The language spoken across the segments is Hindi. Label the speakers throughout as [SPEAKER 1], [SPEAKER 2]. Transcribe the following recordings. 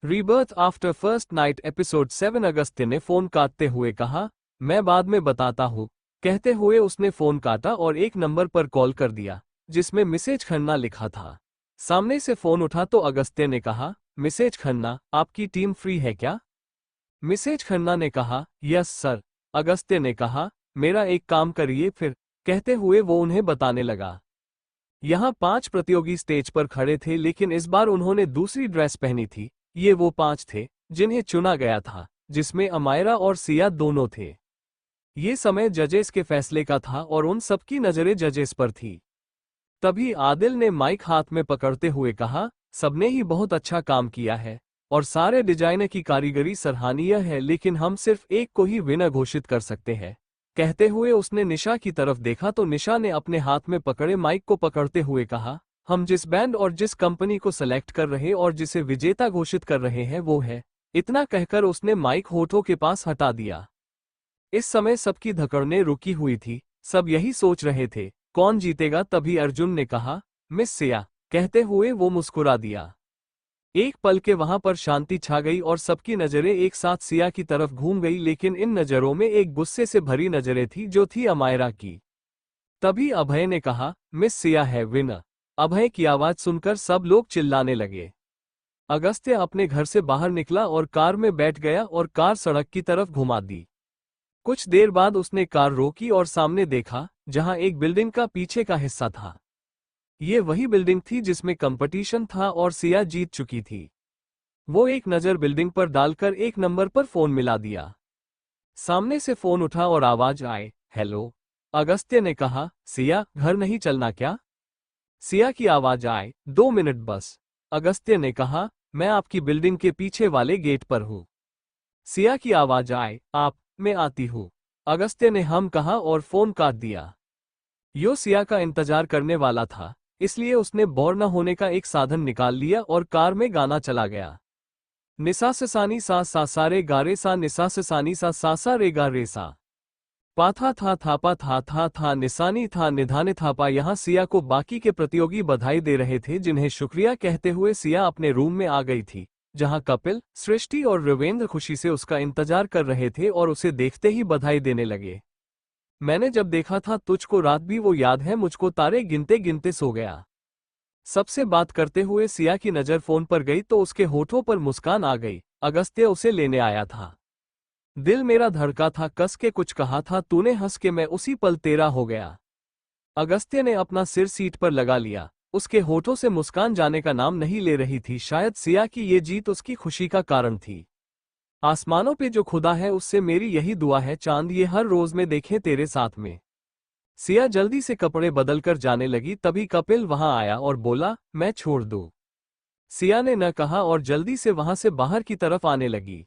[SPEAKER 1] Rebirth after first night episode 7। Agastya ने फोन काटते हुए कहा, मैं बाद में बताता हूँ। कहते हुए उसने फोन काटा और एक नंबर पर कॉल कर दिया जिसमें मिसेज खन्ना लिखा था। सामने से फोन उठा तो अगस्त्य ने कहा, मिसेज खन्ना, आपकी टीम फ्री है क्या? मिसेज खन्ना ने कहा, यस सर। अगस्त्य ने कहा, मेरा एक काम करिए फिर। कहते हुए वो उन्हें बताने लगा। यहाँ 5 प्रतियोगी स्टेज पर खड़े थे, लेकिन इस बार उन्होंने दूसरी ड्रेस पहनी थी। ये वो 5 थे जिन्हें चुना गया था, जिसमें अमायरा और सिया दोनों थे। ये समय जजेस के फैसले का था और उन सबकी नजरें जजेस पर थी। तभी आदिल ने माइक हाथ में पकड़ते हुए कहा, सबने ही बहुत अच्छा काम किया है और सारे डिजाइनर की कारीगरी सराहनीय है, लेकिन हम सिर्फ एक को ही विनर घोषित कर सकते हैं। कहते हुए उसने निशा की तरफ देखा तो निशा ने अपने हाथ में पकड़े माइक को पकड़ते हुए कहा, हम जिस बैंड और जिस कंपनी को सेलेक्ट कर रहे और जिसे विजेता घोषित कर रहे हैं वो है। इतना कहकर उसने माइक होठों के पास हटा दिया। इस समय सबकी धकड़ने रुकी हुई थी, सब यही सोच रहे थे कौन जीतेगा। तभी अर्जुन ने कहा, मिस सिया। कहते हुए वो मुस्कुरा दिया। एक पल के वहां पर शांति छा गई और सबकी नजरें एक साथ सिया की तरफ घूम गई, लेकिन इन नजरों में एक गुस्से से भरी नजरें थी जो थी अमायरा की। तभी अभय ने कहा, मिस सिया है विनर। अभय की आवाज सुनकर सब लोग चिल्लाने लगे। अगस्त्य अपने घर से बाहर निकला और कार में बैठ गया और कार सड़क की तरफ घुमा दी। कुछ देर बाद उसने कार रोकी और सामने देखा जहां एक बिल्डिंग का पीछे का हिस्सा था। ये वही बिल्डिंग थी जिसमें कंपटीशन था और सिया जीत चुकी थी। वो एक नजर बिल्डिंग पर डालकर एक नंबर पर फोन मिला दिया। सामने से फोन उठा और आवाज आए, हेलो। अगस्त्य ने कहा, सिया, घर नहीं चलना क्या? सिया की आवाज आए, 2 मिनट बस। अगस्त्य ने कहा, मैं आपकी बिल्डिंग के पीछे वाले गेट पर हूँ। सिया की आवाज आए, आप, मैं आती हूँ। अगस्त्य ने हम कहा और फोन काट दिया। यो सिया का इंतजार करने वाला था, इसलिए उसने बोर न होने का एक साधन निकाल लिया और कार में गाना चला गया। निसा से सानी सा सा सारे गारे सा, निसा से सानी सा सा सा रे गा रे सा। पाथा था थापा था निसानी था निधाने थापा। यहाँ सिया को बाकी के प्रतियोगी बधाई दे रहे थे, जिन्हें शुक्रिया कहते हुए सिया अपने रूम में आ गई थी, जहां कपिल, सृष्टि और रविंद्र खुशी से उसका इंतजार कर रहे थे और उसे देखते ही बधाई देने लगे। मैंने जब देखा था तुझको रात भी वो याद है, मुझको तारे गिनते गिनते सो गया। सबसे बात करते हुए सिया की नजर फोन पर गई तो उसके होठों पर मुस्कान आ गई। अगस्त्य उसे लेने आया था। दिल मेरा धड़का था, कस के कुछ कहा था तूने, हंस के मैं उसी पल तेरा हो गया। अगस्त्य ने अपना सिर सीट पर लगा लिया। उसके होठों से मुस्कान जाने का नाम नहीं ले रही थी। शायद सिया की ये जीत उसकी खुशी का कारण थी। आसमानों पे जो खुदा है उससे मेरी यही दुआ है, चांद ये हर रोज में देखें तेरे साथ में। सिया जल्दी से कपड़े बदलकर जाने लगी, तभी कपिल वहां आया और बोला, मैं छोड़ दूं। सिया ने न कहा और जल्दी से वहां से बाहर की तरफ आने लगी।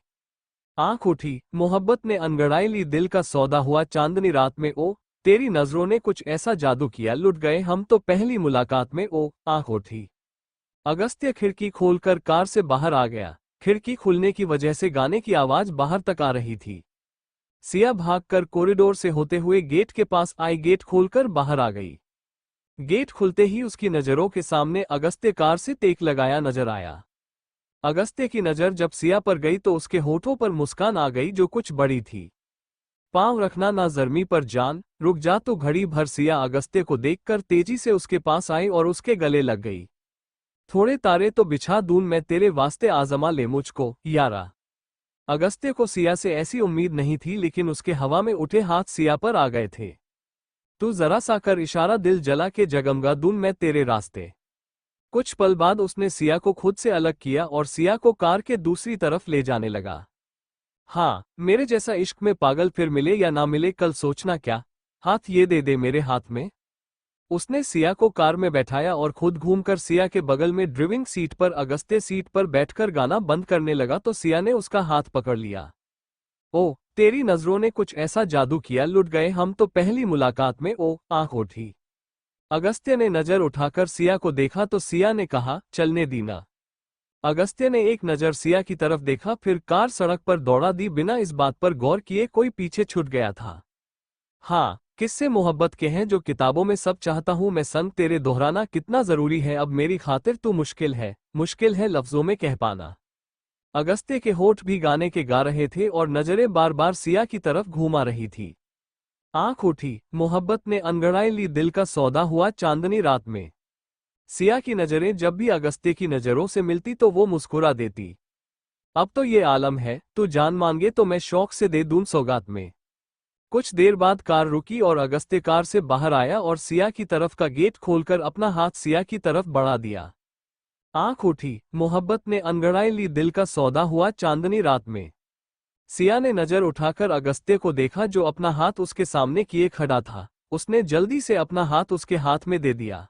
[SPEAKER 1] आंख उठी, मोहब्बत ने अंगड़ाई ली, दिल का सौदा हुआ चांदनी रात में। ओ तेरी नजरों ने कुछ ऐसा जादू किया, लुट गए हम तो पहली मुलाकात में। ओ आंख उठी। अगस्त्य खिड़की खोलकर कार से बाहर आ गया। खिड़की खुलने की वजह से गाने की आवाज बाहर तक आ रही थी। सिया भागकर कॉरिडोर से होते हुए गेट के पास आई, गेट खोलकर बाहर आ गई। गेट खुलते ही उसकी नजरों के सामने अगस्त्य कार से तेक लगाया नजर आया। अगस्त्य की नजर जब सिया पर गई तो उसके होठों पर मुस्कान आ गई जो कुछ बड़ी थी। पांव रखना ना जर्मी पर जान, रुक जा तो घड़ी भर। सिया अगस्त्य को देखकर तेजी से उसके पास आई और उसके गले लग गई। थोड़े तारे तो बिछा दूं मैं तेरे वास्ते, आजमा ले मुझको यारा। अगस्त्य को सिया से ऐसी उम्मीद नहीं थी, लेकिन उसके हवा में उठे हाथ सिया पर आ गए थे। तू जरा सा कर इशारा, दिल जला के जगमगा दूं मैं तेरे रास्ते। कुछ पल बाद उसने सिया को खुद से अलग किया और सिया को कार के दूसरी तरफ ले जाने लगा। हाँ, मेरे जैसा इश्क में पागल फिर मिले या ना मिले कल सोचना क्या, हाथ ये दे दे मेरे हाथ में। उसने सिया को कार में बैठाया और खुद घूमकर सिया के बगल में ड्राइविंग सीट पर अगस्त्य सीट पर बैठकर गाना बंद करने लगा तो सिया ने उसका हाथ पकड़ लिया। ओ तेरी नजरों ने कुछ ऐसा जादू किया, लुट गए हम तो पहली मुलाकात में। ओ आंख उठी। अगस्त्य ने नजर उठाकर सिया को देखा तो सिया ने कहा, चलने दीना। अगस्त्य ने एक नजर सिया की तरफ देखा, फिर कार सड़क पर दौड़ा दी, बिना इस बात पर गौर किए कोई पीछे छूट गया था। हाँ, किस्से मोहब्बत के हैं जो किताबों में सब चाहता हूं मैं संग तेरे, दोहराना कितना जरूरी है अब मेरी खातिर, तू मुश्किल है लफ्जों में कह पाना। अगस्त्य के होठ भी गाने के गा रहे थे और नजरें बार बार सिया की तरफ घूमा रही थी। आंख उठी, मोहब्बत ने अंगड़ाई ली, दिल का सौदा हुआ चांदनी रात में। सिया की नजरें जब भी अगस्त्य की नजरों से मिलती तो वो मुस्कुरा देती। अब तो ये आलम है, तू जान मांगे तो मैं शौक से दे दूं सौगात में। कुछ देर बाद कार रुकी और अगस्त्य कार से बाहर आया और सिया की तरफ का गेट खोलकर अपना हाथ सिया की तरफ बढ़ा दिया। आंख उठी, मोहब्बत ने अंगड़ाई ली, दिल का सौदा हुआ चांदनी रात में। सिया ने नजर उठाकर अगस्त्य को देखा जो अपना हाथ उसके सामने किए खड़ा था। उसने जल्दी से अपना हाथ उसके हाथ में दे दिया।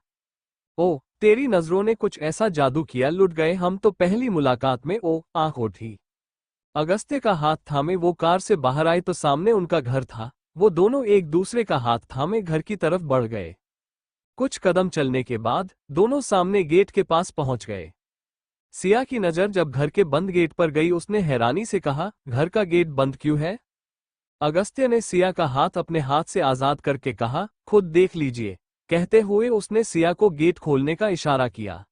[SPEAKER 1] ओ, तेरी नजरों ने कुछ ऐसा जादू किया, लुट गए हम तो पहली मुलाकात में। ओ, आंख उठी। अगस्त्य का हाथ थामे वो कार से बाहर आए तो सामने उनका घर था। वो दोनों एक दूसरे का हाथ थामे घर की तरफ बढ़ गए। कुछ कदम चलने के बाद दोनों सामने गेट के पास पहुंच गए। सिया की नजर जब घर के बंद गेट पर गई, उसने हैरानी से कहा, घर का गेट बंद क्यों है? अगस्त्य ने सिया का हाथ अपने हाथ से आजाद करके कहा, खुद देख लीजिए। कहते हुए उसने सिया को गेट खोलने का इशारा किया।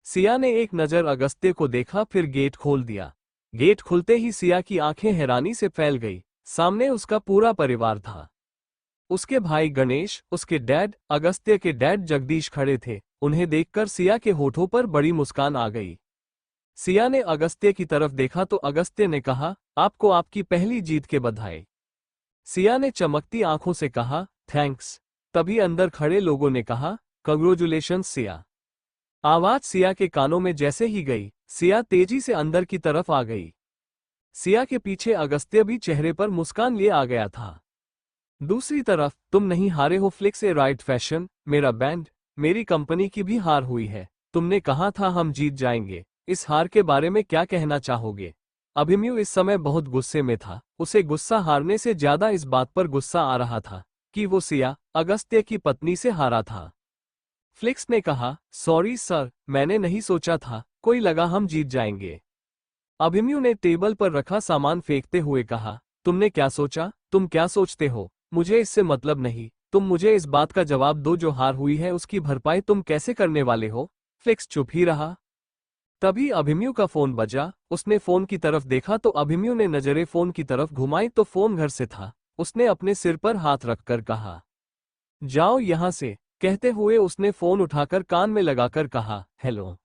[SPEAKER 1] सिया ने एक नजर अगस्त्य को देखा, फिर गेट खोल दिया। गेट खुलते ही सिया की आंखें हैरानी से फैल गई। सामने उसका पूरा परिवार था। उसके भाई गणेश, उसके डैड, अगस्त्य के डैड जगदीश खड़े थे। उन्हें देखकर सिया के होठों पर बड़ी मुस्कान आ गई। सिया ने अगस्त्य की तरफ देखा तो अगस्त्य ने कहा, आपको आपकी पहली जीत के बधाई। सिया ने चमकती आंखों से कहा, थैंक्स। तभी अंदर खड़े लोगों ने कहा, कंग्रेचुलेशंस सिया। आवाज सिया के कानों में जैसे ही गई, सिया तेजी से अंदर की तरफ आ गई। सिया के पीछे अगस्त्य भी चेहरे पर मुस्कान लिए आ गया था। दूसरी तरफ, तुम नहीं हारे हो फ्लिक्स ए राइट फैशन, मेरा बैंड, मेरी कंपनी की भी हार हुई है। तुमने कहा था हम जीत जाएंगे, इस हार के बारे में क्या कहना चाहोगे? अभिमन्यु इस समय बहुत गुस्से में था। उसे गुस्सा हारने से ज्यादा इस बात पर गुस्सा आ रहा था कि वो सिया, अगस्त्य की पत्नी से हारा था। फ्लिक्स ने कहा, सॉरी सर, मैंने नहीं सोचा था, कोई लगा हम जीत जाएंगे। अभिमन्यु ने टेबल पर रखा सामान फेंकते हुए कहा, तुमने क्या सोचा? तुम क्या सोचते हो? मुझे इससे मतलब नहीं। तुम मुझे इस बात का जवाब दो, जो हार हुई है उसकी भरपाई तुम कैसे करने वाले हो? फ्लिक्स चुप ही रहा। तभी अभिमन्यु का फोन बजा। उसने फोन की तरफ देखा तो अभिमन्यु ने नजरें फोन की तरफ घुमाई तो फोन घर से था। उसने अपने सिर पर हाथ रखकर कहा, जाओ यहां से। कहते हुए उसने फोन उठाकर कान में लगाकर कहा, हेलो।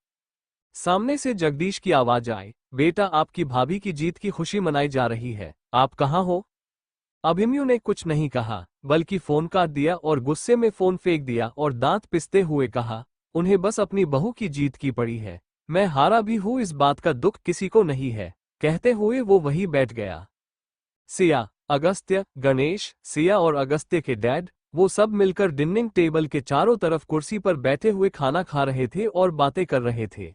[SPEAKER 1] सामने से जगदीश की आवाज आई, बेटा आपकी भाभी की जीत की खुशी मनाई जा रही है, आप कहाँ हो? अभिमन्यु ने कुछ नहीं कहा, बल्कि फोन काट दिया और गुस्से में फोन फेंक दिया और दांत पिसते हुए कहा, उन्हें बस अपनी बहू की जीत की पड़ी है। मैं हारा भी हूं, इस बात का दुख किसी को नहीं है। कहते हुए वो वहीं बैठ गया। सिया, अगस्त्य, गणेश, सिया और अगस्त्य के डैड, वो सब मिलकर डिनिंग टेबल के चारों तरफ कुर्सी पर बैठे हुए खाना खा रहे थे और बातें कर रहे थे।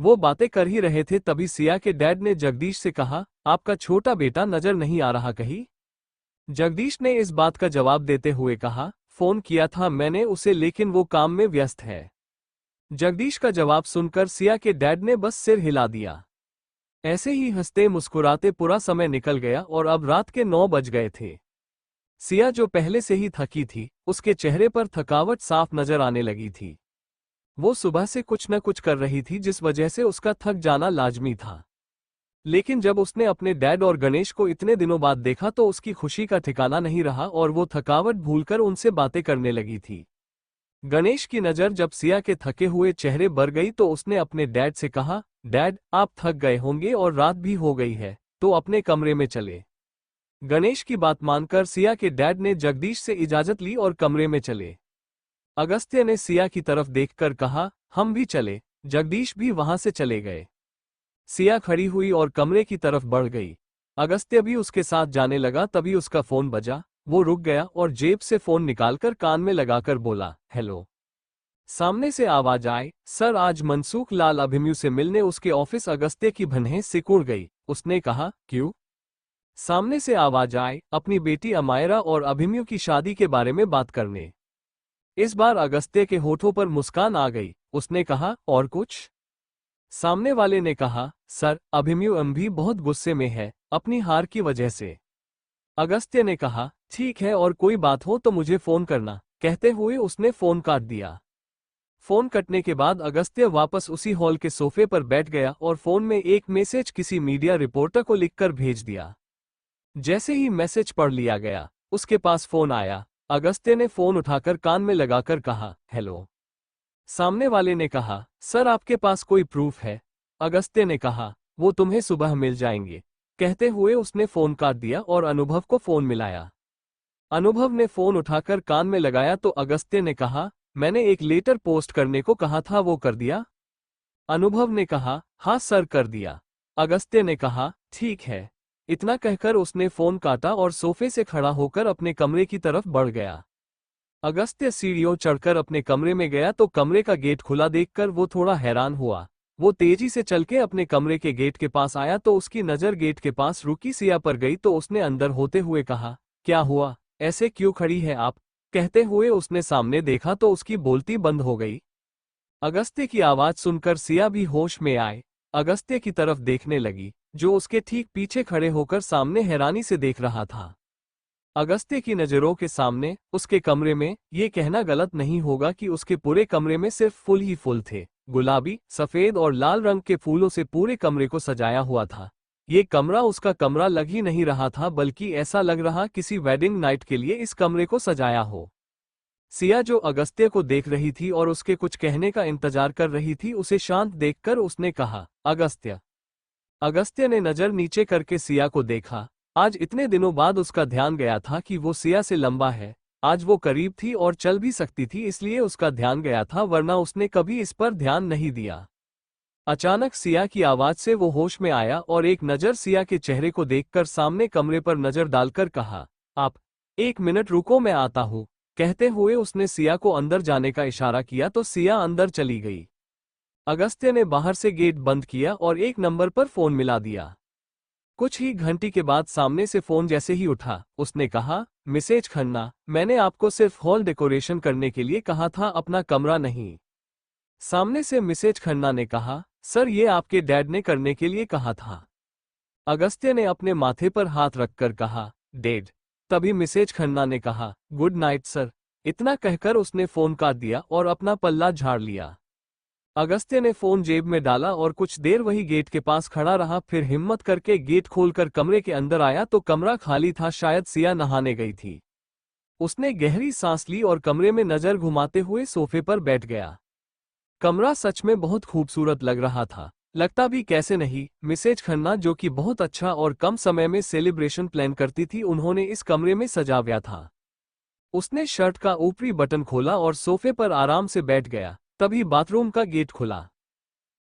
[SPEAKER 1] वो बातें कर ही रहे थे तभी सिया के डैड ने जगदीश से कहा, आपका छोटा बेटा नजर नहीं आ रहा कहीं? जगदीश ने इस बात का जवाब देते हुए कहा, फोन किया था मैंने उसे, लेकिन वो काम में व्यस्त है। जगदीश का जवाब सुनकर सिया के डैड ने बस सिर हिला दिया। ऐसे ही हंसते मुस्कुराते पूरा समय निकल गया और अब रात के 9 बज गए थे। सिया जो पहले से ही थकी थी, उसके चेहरे पर थकावट साफ नजर आने लगी थी। वो सुबह से कुछ न कुछ कर रही थी जिस वजह से उसका थक जाना लाजमी था। लेकिन जब उसने अपने डैड और गणेश को इतने दिनों बाद देखा तो उसकी खुशी का ठिकाना नहीं रहा और वो थकावट भूलकर उनसे बातें करने लगी थी। गणेश की नज़र जब सिया के थके हुए चेहरे पर गई तो उसने अपने डैड से कहा, डैड आप थक गए होंगे और रात भी हो गई है, तो अपने कमरे में चले। गणेश की बात मानकर सिया के डैड ने जगदीश से इजाजत ली और कमरे में चले। अगस्त्य ने सिया की तरफ देखकर कहा, हम भी चले। जगदीश भी वहां से चले गए। सिया खड़ी हुई और कमरे की तरफ बढ़ गई। अगस्त्य भी उसके साथ जाने लगा तभी उसका फोन बजा। वो रुक गया और जेब से फोन निकालकर कान में लगाकर बोला, हेलो। सामने से आवाज आई, सर आज मनसूख लाल अभिमन्यु से मिलने उसके ऑफिस। अगस्त्य की भन्हें सिकुड़ गई। उसने कहा, क्यों? सामने से आवाज आई, अपनी बेटी अमायरा और अभिमन्यु की शादी के बारे में बात करने। इस बार अगस्त्य के होठों पर मुस्कान आ गई। उसने कहा, और कुछ? सामने वाले ने कहा, सर अभिमन्यु भी बहुत गुस्से में है अपनी हार की वजह से। अगस्त्य ने कहा, ठीक है और कोई बात हो तो मुझे फोन करना। कहते हुए उसने फोन काट दिया। फोन कटने के बाद अगस्त्य वापस उसी हॉल के सोफे पर बैठ गया और फोन में एक मैसेज किसी मीडिया रिपोर्टर को लिखकर भेज दिया। जैसे ही मैसेज पढ़ लिया गया, उसके पास फोन आया। अगस्त्य ने फोन उठाकर कान में लगाकर कहा, हेलो। सामने वाले ने कहा, सर आपके पास कोई प्रूफ है? अगस्त्य ने कहा, वो तुम्हें सुबह मिल जाएंगे। कहते हुए उसने फोन काट दिया और अनुभव को फोन मिलाया। अनुभव ने फोन उठाकर कान में लगाया तो अगस्त्य ने कहा, मैंने एक लेटर पोस्ट करने को कहा था, वो कर दिया? अनुभव ने कहा, हाँ सर कर दिया। अगस्त्य ने कहा, ठीक है। इतना कहकर उसने फोन काटा और सोफे से खड़ा होकर अपने कमरे की तरफ बढ़ गया। अगस्त्य सीढ़ियों चढ़कर अपने कमरे में गया तो कमरे का गेट खुला देखकर वो थोड़ा हैरान हुआ। वो तेजी से चल के अपने कमरे के गेट के पास आया तो उसकी नज़र गेट के पास रुकी सिया पर गई तो उसने अंदर होते हुए कहा, क्या हुआ, ऐसे क्यों खड़ी है आप? कहते हुए उसने सामने देखा तो उसकी बोलती बंद हो गई। अगस्त्य की आवाज सुनकर सिया भी होश में आए। अगस्त्य की तरफ देखने लगी, जो उसके ठीक पीछे खड़े होकर सामने हैरानी से देख रहा था। अगस्त्य की नज़रों के सामने उसके कमरे में, ये कहना गलत नहीं होगा कि उसके पूरे कमरे में सिर्फ फूल ही फूल थे। गुलाबी, सफेद और लाल रंग के फूलों से पूरे कमरे को सजाया हुआ था। ये कमरा उसका कमरा लग ही नहीं रहा था, बल्कि ऐसा लग रहा किसी वेडिंग नाइट के लिए इस कमरे को सजाया हो। सिया जो अगस्त्य को देख रही थी और उसके कुछ कहने का इंतजार कर रही थी, उसे शांत देखकर उसने कहा, अगस्त्य। अगस्त्य ने नजर नीचे करके सिया को देखा। आज इतने दिनों बाद उसका ध्यान गया था कि वो सिया से लंबा है। आज वो करीब थी और चल भी सकती थी, इसलिए उसका ध्यान गया था, वरना उसने कभी इस पर ध्यान नहीं दिया। अचानक सिया की आवाज से वो होश में आया और एक नज़र सिया के चेहरे को देखकर सामने कमरे पर नजर डालकर कहा, आप 1 मिनट रुको, मैं आता हूँ। कहते हुए उसने सिया को अंदर जाने का इशारा किया तो सिया अंदर चली गई। अगस्त्य ने बाहर से गेट बंद किया और एक नंबर पर फोन मिला दिया। कुछ ही घंटे के बाद सामने से फोन जैसे ही उठा, उसने कहा, मिसेज खन्ना, मैंने आपको सिर्फ हॉल डेकोरेशन करने के लिए कहा था, अपना कमरा नहीं। सामने से मिसेज खन्ना ने कहा, सर ये आपके डैड ने करने के लिए कहा था। अगस्त्य ने अपने माथे पर हाथ रखकर कहा, डैड। तभी मिसेज खन्ना ने कहा, गुड नाइट सर। इतना कहकर उसने फोन काट दिया और अपना पल्ला झाड़ लिया। अगस्त्य ने फोन जेब में डाला और कुछ देर वही गेट के पास खड़ा रहा, फिर हिम्मत करके गेट खोलकर कमरे के अंदर आया तो कमरा खाली था, शायद सिया नहाने गई थी। उसने गहरी सांस ली और कमरे में नजर घुमाते हुए सोफे पर बैठ गया। कमरा सच में बहुत खूबसूरत लग रहा था, लगता भी कैसे नहीं। मिसेज खन्ना, जो कि बहुत अच्छा और कम समय में सेलिब्रेशन प्लान करती थी, उन्होंने इस कमरे में सजाया था। उसने शर्ट का ऊपरी बटन खोला और सोफे पर आराम से बैठ गया। तभी बाथरूम का गेट खुला।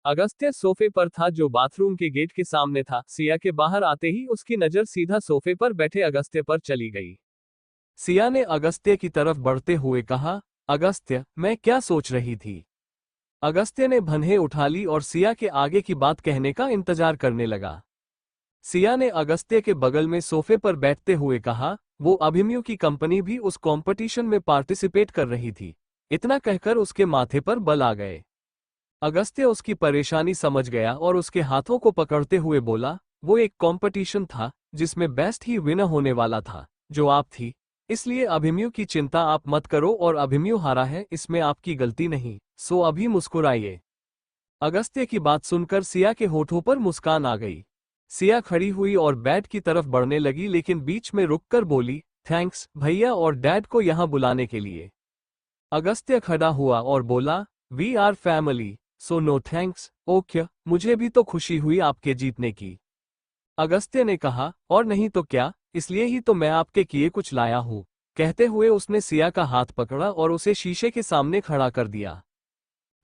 [SPEAKER 1] अगस्त्य सोफे पर था, जो बाथरूम के गेट के सामने था। सिया के बाहर आते ही उसकी नजर सीधा सोफे पर बैठे अगस्त्य पर चली गई। सिया ने अगस्त्य की तरफ बढ़ते हुए कहा, अगस्त्य, मैं क्या सोच रही थी? अगस्त्य ने भन्हें उठा ली और सिया के आगे की बात कहने का इंतजार करने लगा। सिया ने अगस्त्य के बगल में सोफे पर बैठते हुए कहा, वो अभिमन्यु की कंपनी भी उस कंपटीशन में पार्टिसिपेट कर रही थी। इतना कहकर उसके माथे पर बल आ गए। अगस्त्य उसकी परेशानी समझ गया और उसके हाथों को पकड़ते हुए बोला, वो एक कंपटीशन था जिसमें बेस्ट ही विनर होने वाला था, जो आप थी। इसलिए अभिमन्यु की चिंता आप मत करो, और अभिमन्यु हारा है, इसमें आपकी गलती नहीं, सो अभी मुस्कुराइए। अगस्त्य की बात सुनकर सिया के होठों पर मुस्कान आ गई। सिया खड़ी हुई और बेड की तरफ बढ़ने लगी, लेकिन बीच में रुककर बोली, थैंक्स भैया और डैड को यहाँ बुलाने के लिए। अगस्त्य खड़ा हुआ और बोला, we are family, so no thanks. Okay, मुझे भी तो खुशी हुई आपके जीतने की। अगस्त्य ने कहा, और नहीं तो क्या, इसलिए ही तो मैं आपके किए कुछ लाया हूँ। कहते हुए उसने सिया का हाथ पकड़ा और उसे शीशे के सामने खड़ा कर दिया।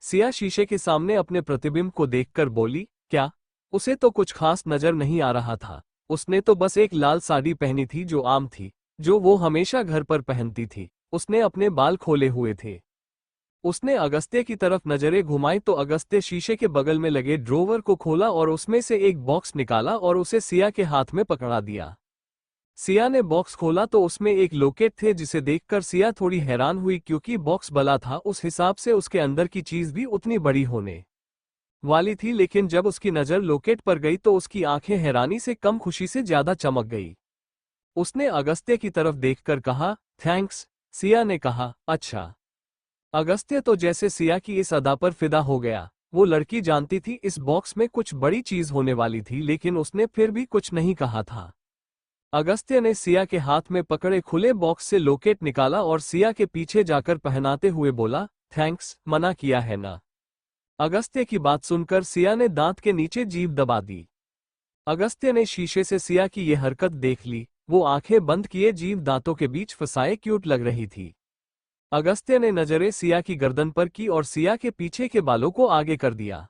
[SPEAKER 1] सिया शीशे के सामने अपने प्रतिबिंब को देखकर बोली, क्या? उसे तो कुछ खास नजर नहीं आ रहा था। उसने तो बस एक लाल साड़ी पहनी थी, जो आम थी, जो वो हमेशा घर पर पहनती थी। उसने अपने बाल खोले हुए थे। उसने अगस्त्य की तरफ नजरें घुमाई तो अगस्त्य शीशे के बगल में लगे ड्रोवर को खोला और उसमें से एक बॉक्स निकाला और उसे सिया के हाथ में पकड़ा दिया। सिया ने बॉक्स खोला तो उसमें एक लॉकेट थे, जिसे देखकर सिया थोड़ी हैरान हुई, क्योंकि बॉक्स बड़ा था, उस हिसाब से उसके अंदर की चीज भी उतनी बड़ी होने वाली थी। लेकिन जब उसकी नजर लॉकेट पर गई तो उसकी आंखें हैरानी से कम खुशी से ज्यादा चमक गई। उसने अगस्त्य की तरफ देखकर कहा, थैंक्स। सिया ने कहा, अच्छा। अगस्त्य तो जैसे सिया की इस अदा पर फिदा हो गया। वो लड़की जानती थी इस बॉक्स में कुछ बड़ी चीज होने वाली थी, लेकिन उसने फिर भी कुछ नहीं कहा था। अगस्त्य ने सिया के हाथ में पकड़े खुले बॉक्स से लॉकेट निकाला और सिया के पीछे जाकर पहनाते हुए बोला, थैंक्स, मना किया है ना। अगस्त्य की बात सुनकर सिया ने दांत के नीचे जीभ दबा दी। अगस्त्य ने शीशे से सिया की ये हरकत देख ली। वो आंखें बंद किए जीभ दांतों के बीच फंसाए क्यूट लग रही थी। अगस्त्य ने नजरें सिया की गर्दन पर की और सिया के पीछे के बालों को आगे कर दिया।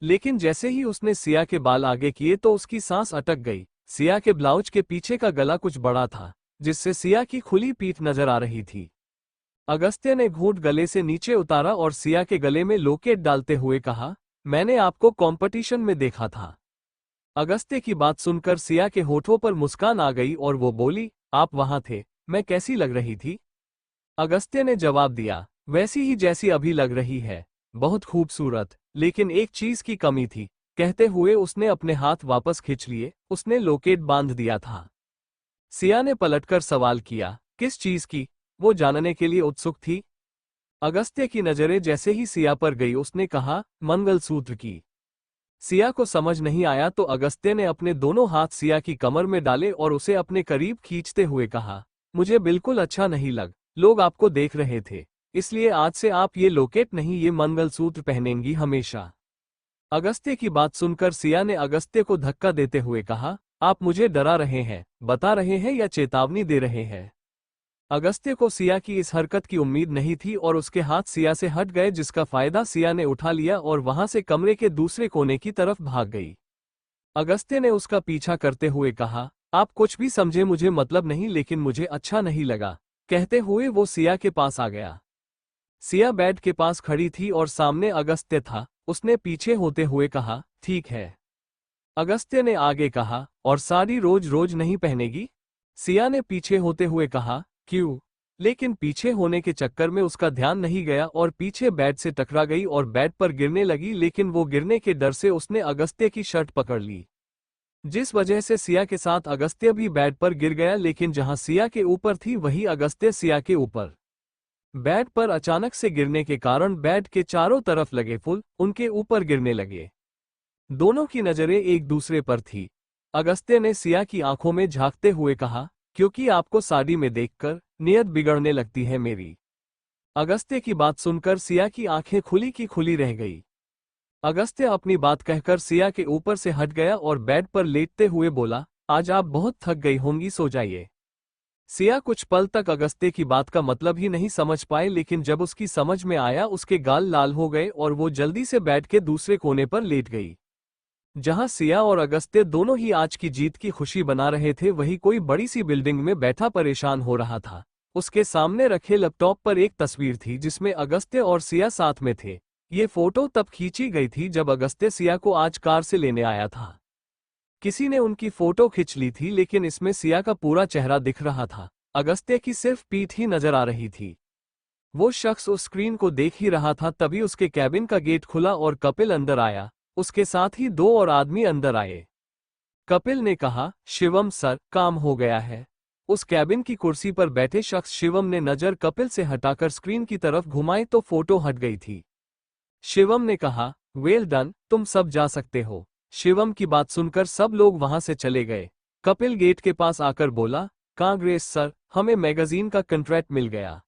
[SPEAKER 1] लेकिन जैसे ही उसने सिया के बाल आगे किए तो उसकी सांस अटक गई। सिया के ब्लाउज के पीछे का गला कुछ बड़ा था, जिससे सिया की खुली पीठ नजर आ रही थी। अगस्त्य ने घूंट गले से नीचे उतारा और सिया के गले में लॉकेट डालते हुए कहा, मैंने आपको कॉम्पिटिशन में देखा था। अगस्त्य की बात सुनकर सिया के होठों पर मुस्कान आ गई और वो बोली, आप वहां थे, मैं कैसी लग रही थी? अगस्त्य ने जवाब दिया, वैसी ही जैसी अभी लग रही है, बहुत खूबसूरत, लेकिन एक चीज की कमी थी। कहते हुए उसने अपने हाथ वापस खींच लिए। उसने लॉकेट बांध दिया था। सिया ने पलटकर सवाल किया, किस चीज की? वो जानने के लिए उत्सुक थी। अगस्त्य की नजरें जैसे ही सिया पर गई उसने कहा, मंगलसूत्र की। सिया को समझ नहीं आया तो अगस्त्य ने अपने दोनों हाथ सिया की कमर में डाले और उसे अपने करीब खींचते हुए कहा, मुझे बिल्कुल अच्छा नहीं लग। लोग आपको देख रहे थे, इसलिए आज से आप ये लॉकेट नहीं, ये मंगलसूत्र पहनेंगी हमेशा। अगस्त्य की बात सुनकर सिया ने अगस्त्य को धक्का देते हुए कहा, आप मुझे डरा रहे हैं, बता रहे हैं या चेतावनी दे रहे हैं? अगस्त्य को सिया की इस हरकत की उम्मीद नहीं थी और उसके हाथ सिया से हट गए, जिसका फायदा सिया ने उठा लिया और वहां से कमरे के दूसरे कोने की तरफ भाग गई। अगस्त्य ने उसका पीछा करते हुए कहा, आप कुछ भी समझे, मुझे मतलब नहीं, लेकिन मुझे अच्छा नहीं लगा। कहते हुए वो सिया के पास आ गया। सिया बेड के पास खड़ी थी और सामने अगस्त्य था। उसने पीछे होते हुए कहा, ठीक है। अगस्त्य ने आगे कहा, और साड़ी रोज रोज नहीं पहनेगी? सिया ने पीछे होते हुए कहा, क्यों? लेकिन पीछे होने के चक्कर में उसका ध्यान नहीं गया और पीछे बेड से टकरा गई और बेड पर गिरने लगी, लेकिन वो गिरने के डर से उसने अगस्त्य की शर्ट पकड़ ली, जिस वजह से सिया के साथ अगस्त्य भी बेड पर गिर गया। लेकिन जहां सिया के ऊपर थी वही अगस्त्य सिया के ऊपर। बेड पर अचानक से गिरने के कारण बेड के चारों तरफ लगे फूल उनके ऊपर गिरने लगे। दोनों की नजरें एक दूसरे पर थी। अगस्त्य ने सिया की आंखों में झांकते हुए कहा, क्योंकि आपको साड़ी में देखकर नियत बिगड़ने लगती है मेरी। अगस्त्य की बात सुनकर सिया की आंखें खुली की खुली रह गई। अगस्त्य अपनी बात कहकर सिया के ऊपर से हट गया और बेड पर लेटते हुए बोला, आज आप बहुत थक गई होंगी, सो जाइए। सिया कुछ पल तक अगस्त्य की बात का मतलब ही नहीं समझ पाए, लेकिन जब उसकी समझ में आया उसके गाल लाल हो गए और वो जल्दी से बेड के दूसरे कोने पर लेट गई। जहां सिया और अगस्त्य दोनों ही आज की जीत की खुशी बना रहे थे, वही कोई बड़ी सी बिल्डिंग में बैठा परेशान हो रहा था। उसके सामने रखे लैपटॉप पर एक तस्वीर थी जिसमें अगस्त्य और सिया साथ में थे। ये फोटो तब खींची गई थी जब अगस्त्य सिया को आज कार से लेने आया था। किसी ने उनकी फोटो खींच ली थी, लेकिन इसमें सिया का पूरा चेहरा दिख रहा था, अगस्त्य की सिर्फ पीठ ही नजर आ रही थी। वो शख्स उस स्क्रीन को देख ही रहा था, तभी उसके कैबिन का गेट खुला और कपिल अंदर आया। उसके साथ ही दो और आदमी अंदर आए। कपिल ने कहा, शिवम सर, काम हो गया है। उस कैबिन की कुर्सी पर बैठे शख्स शिवम ने नजर कपिल से हटाकर स्क्रीन की तरफ घुमाई तो फोटो हट गई थी। शिवम ने कहा, वेल डन, तुम सब जा सकते हो। शिवम की बात सुनकर सब लोग वहां से चले गए। कपिल गेट के पास आकर बोला, कांग्रेस सर, हमें मैगजीन का कंट्रैक्ट मिल गया।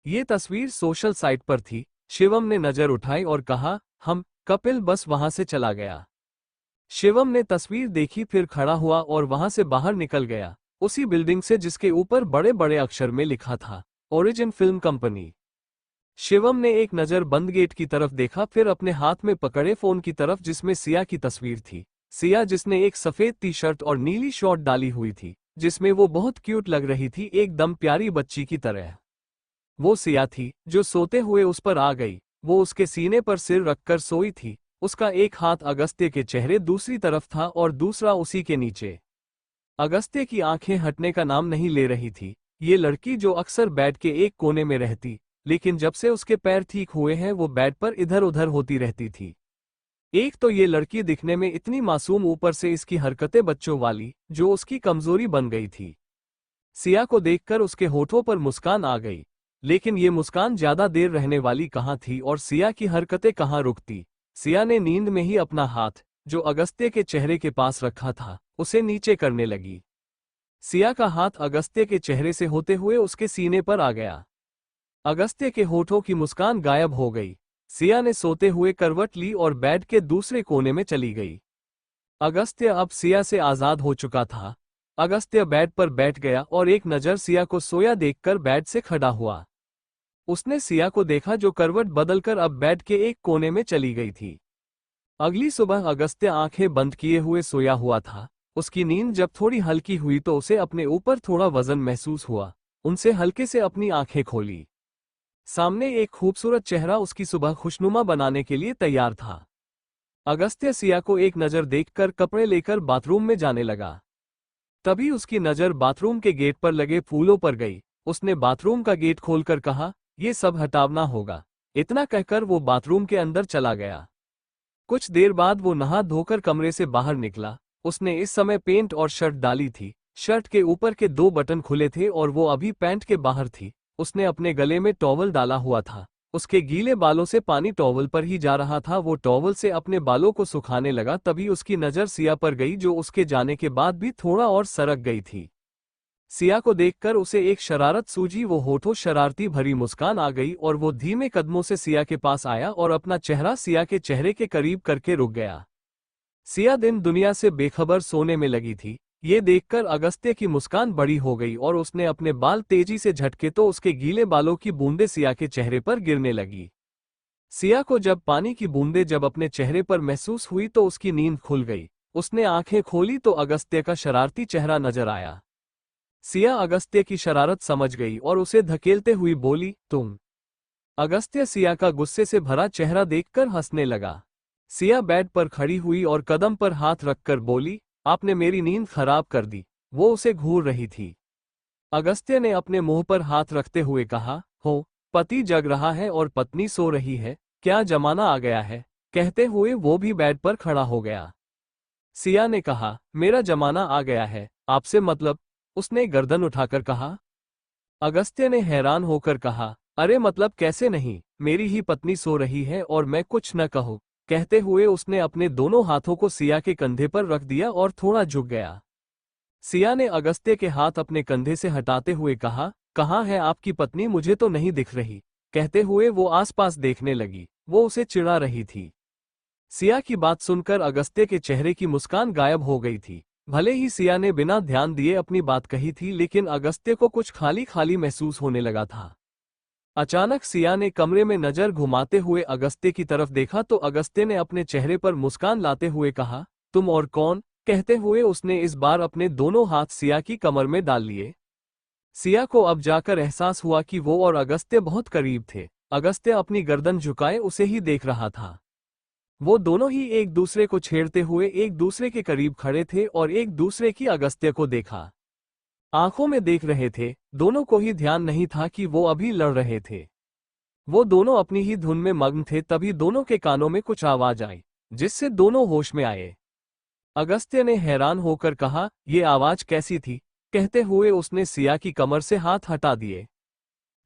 [SPEAKER 1] ये तस्वीर सोशल साइट पर थी। शिवम ने नजर उठाई और कहा, हम। कपिल बस वहां से चला गया। शिवम ने तस्वीर देखी, फिर खड़ा हुआ और वहां से बाहर निकल गया, उसी बिल्डिंग से जिसके ऊपर बड़े बड़े अक्षर में लिखा था, ओरिजिन फिल्म कंपनी। शिवम ने एक नजर बंद गेट की तरफ देखा, फिर अपने हाथ में पकड़े फोन की तरफ जिसमें सिया की तस्वीर थी। सिया जिसने एक सफेद टी शर्ट और नीली शॉर्ट डाली हुई थी, जिसमें वो बहुत क्यूट लग रही थी, एकदम प्यारी बच्ची की तरह। वो सिया थी जो सोते हुए उस पर आ गई। वो उसके सीने पर सिर रखकर सोई थी। उसका एक हाथ अगस्त्य के चेहरे दूसरी तरफ था और दूसरा उसी के नीचे। अगस्त्य की आंखें हटने का नाम नहीं ले रही थी। ये लड़की जो अक्सर बेड के एक कोने में रहती, लेकिन जब से उसके पैर ठीक हुए हैं वो बेड पर इधर उधर होती रहती थी। एक तो ये लड़की दिखने में इतनी मासूम, ऊपर से इसकी हरकतें बच्चों वाली, जो उसकी कमजोरी बन गई थी। सिया को देखकर उसके होठों पर मुस्कान आ गई। लेकिन ये मुस्कान ज्यादा देर रहने वाली कहाँ थी और सिया की हरकतें कहाँ रुकती। सिया ने नींद में ही अपना हाथ, जो अगस्त्य के चेहरे के पास रखा था, उसे नीचे करने लगी। सिया का हाथ अगस्त्य के चेहरे से होते हुए उसके सीने पर आ गया। अगस्त्य के होठों की मुस्कान गायब हो गई। सिया ने सोते हुए करवट ली और बेड के दूसरे कोने में चली गई। अगस्त्य अब सिया से आजाद हो चुका था। अगस्त्य बेड पर बैठ गया और एक नज़र सिया को सोया देखकर बेड से खड़ा हुआ। उसने सिया को देखा जो करवट बदलकर अब बेड के एक कोने में चली गई थी। अगली सुबह अगस्त्य आंखें बंद किए हुए सोया हुआ था। उसकी नींद जब थोड़ी हल्की हुई तो उसे अपने ऊपर थोड़ा वजन महसूस हुआ। उनसे हल्के से अपनी आंखें खोली। सामने एक खूबसूरत चेहरा उसकी सुबह खुशनुमा बनाने के लिए तैयार था। अगस्त्य सिया को एक नज़र देखकर कपड़े लेकर बाथरूम में जाने लगा। तभी उसकी नज़र बाथरूम के गेट पर लगे फूलों पर गई। उसने बाथरूम का गेट खोलकर कहा, ये सब हटाना होगा। इतना कहकर वो बाथरूम के अंदर चला गया। कुछ देर बाद वो नहा धोकर कमरे से बाहर निकला। उसने इस समय पेंट और शर्ट डाली थी। शर्ट के ऊपर के 2 बटन खुले थे और वो अभी पैंट के बाहर थी। उसने अपने गले में टॉवल डाला हुआ था। उसके गीले बालों से पानी टॉवल पर ही जा रहा था। वो टॉवल से अपने बालों को सुखाने लगा। तभी उसकी नज़र सिया पर गई जो उसके जाने के बाद भी थोड़ा और सरक गई थी। सिया को देखकर उसे एक शरारत सूझी। वो होठों शरारती भरी मुस्कान आ गई और वो धीमे कदमों से सिया के पास आया और अपना चेहरा सिया के चेहरे के करीब करके रुक गया। सिया दिन दुनिया से बेखबर सोने में लगी थी। ये देखकर अगस्त्य की मुस्कान बड़ी हो गई और उसने अपने बाल तेजी से झटके तो उसके गीले बालों की बूंदें सिया के चेहरे पर गिरने लगी। सिया को जब पानी की बूंदें जब अपने चेहरे पर महसूस हुई तो उसकी नींद खुल गई। उसने आंखें खोली तो अगस्त्य का शरारती चेहरा नजर आया। सिया अगस्त्य की शरारत समझ गई और उसे धकेलते हुई बोली, तुम। अगस्त्य सिया का गुस्से से भरा चेहरा देखकर हंसने लगा। सिया बेड पर खड़ी हुई और कदम पर हाथ रखकर बोली, आपने मेरी नींद खराब कर दी। वो उसे घूर रही थी। अगस्त्य ने अपने मुंह पर हाथ रखते हुए कहा, हो, पति जग रहा है और पत्नी सो रही है, क्या जमाना आ गया है। कहते हुए वो भी बेड पर खड़ा हो गया। सिया ने कहा, मेरा जमाना आ गया है, आपसे मतलब। उसने गर्दन उठाकर कहा। अगस्त्य ने हैरान होकर कहा, अरे मतलब कैसे नहीं, मेरी ही पत्नी सो रही है और मैं कुछ न कहूँ। कहते हुए उसने अपने दोनों हाथों को सिया के कंधे पर रख दिया और थोड़ा झुक गया। सिया ने अगस्त्य के हाथ अपने कंधे से हटाते हुए कहा, कहाँ है आपकी पत्नी, मुझे तो नहीं दिख रही। कहते हुए वो आसपास देखने लगी। वो उसे चिढ़ा रही थी। सिया की बात सुनकर अगस्त्य के चेहरे की मुस्कान गायब हो गई थी। भले ही सिया ने बिना ध्यान दिए अपनी बात कही थी लेकिन अगस्त्य को कुछ खाली खाली महसूस होने लगा था। अचानक सिया ने कमरे में नजर घुमाते हुए अगस्त्य की तरफ देखा तो अगस्त्य ने अपने चेहरे पर मुस्कान लाते हुए कहा, तुम और कौन। कहते हुए उसने इस बार अपने दोनों हाथ सिया की कमर में डाल लिए। सिया को अब जाकर एहसास हुआ कि वो और अगस्त्य बहुत करीब थे। अगस्त्य अपनी गर्दन झुकाए उसे ही देख रहा था। वो दोनों ही एक दूसरे को छेड़ते हुए एक दूसरे के करीब खड़े थे और एक दूसरे की अगस्त्य को देखा। आंखों में देख रहे थे। दोनों को ही ध्यान नहीं था कि वो अभी लड़ रहे थे। वो दोनों अपनी ही धुन में मग्न थे। तभी दोनों के कानों में कुछ आवाज आई जिससे दोनों होश में आए। अगस्त्य ने हैरान होकर कहा, ये आवाज कैसी थी। कहते हुए उसने सिया की कमर से हाथ हटा दिए।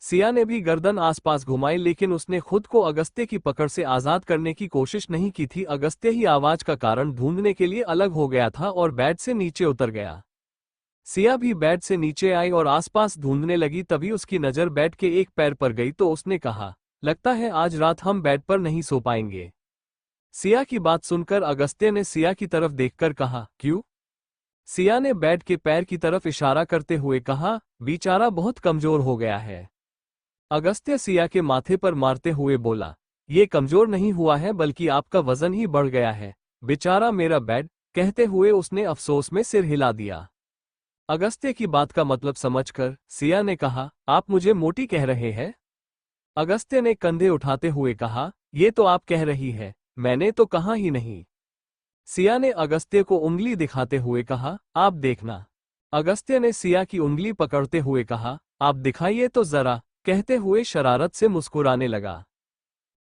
[SPEAKER 1] सिया ने भी गर्दन आसपास घुमाई लेकिन उसने खुद को अगस्त्य की पकड़ से आजाद करने की कोशिश नहीं की थी। अगस्त्य ही आवाज का कारण ढूंढने के लिए अलग हो गया था और बेड से नीचे उतर गया। सिया भी बेड से नीचे आई और आसपास ढूंढने लगी। तभी उसकी नजर बेड के एक पैर पर गई तो उसने कहा, लगता है आज रात हम बेड पर नहीं सो पाएंगे। सिया की बात सुनकर अगस्त्य ने सिया की तरफ देखकर कहा, क्यों। सिया ने बेड के पैर की तरफ इशारा करते हुए कहा, बेचारा बहुत कमजोर हो गया है। अगस्त्य सिया के माथे पर मारते हुए बोला, ये कमजोर नहीं हुआ है बल्कि आपका वजन ही बढ़ गया है। बेचारा मेरा बेड। कहते हुए उसने अफसोस में सिर हिला दिया। अगस्त्य की बात का मतलब समझकर सिया ने कहा, आप मुझे मोटी कह रहे हैं। अगस्त्य ने कंधे उठाते हुए कहा, ये तो आप कह रही है, मैंने तो कहा ही नहीं। सिया ने अगस्त्य को उंगली दिखाते हुए कहा, आप देखना। अगस्त्य ने सिया की उंगली पकड़ते हुए कहा, आप दिखाइए तो जरा। कहते हुए शरारत से मुस्कुराने लगा।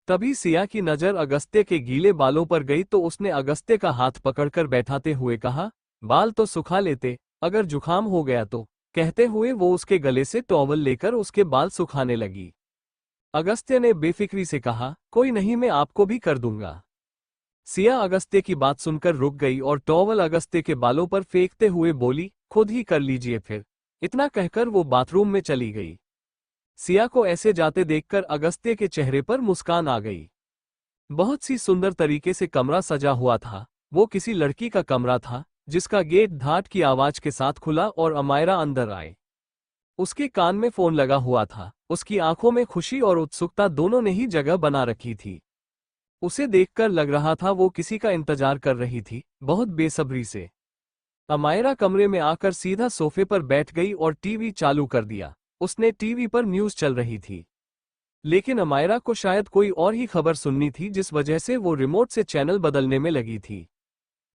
[SPEAKER 1] तभी सिया की नजर अगस्त्य के गीले बालों पर गई तो उसने अगस्त्य का हाथ पकड़कर बैठाते हुए कहा, बाल तो सुखा लेते, अगर जुकाम हो गया तो। कहते हुए वो उसके गले से टॉवल लेकर उसके बाल सुखाने लगी। अगस्त्य ने बेफिक्री से कहा, कोई नहीं, मैं आपको भी कर दूंगा। सिया अगस्त्य की बात सुनकर रुक गई और टॉवल अगस्त्य के बालों पर फेंकते हुए बोली, खुद ही कर लीजिए फिर। इतना कहकर वो बाथरूम में चली गई। सिया को ऐसे जाते देखकर अगस्त्य के चेहरे पर मुस्कान आ गई। बहुत सी सुंदर तरीके से कमरा सजा हुआ था। वो किसी लड़की का कमरा था, जिसका गेट धाट की आवाज के साथ खुला और अमायरा अंदर आए। उसके कान में फोन लगा हुआ था। उसकी आंखों में खुशी और उत्सुकता दोनों ने ही जगह बना रखी थी। उसे देखकर लग रहा था वो किसी का इंतजार कर रही थी, बहुत बेसब्री से। अमायरा कमरे में आकर सीधा सोफे पर बैठ गई और टीवी चालू कर दिया। उसने टीवी पर न्यूज़ चल रही थी, लेकिन अमायरा को शायद कोई और ही खबर सुननी थी, जिस वजह से वो रिमोट से चैनल बदलने में लगी थी।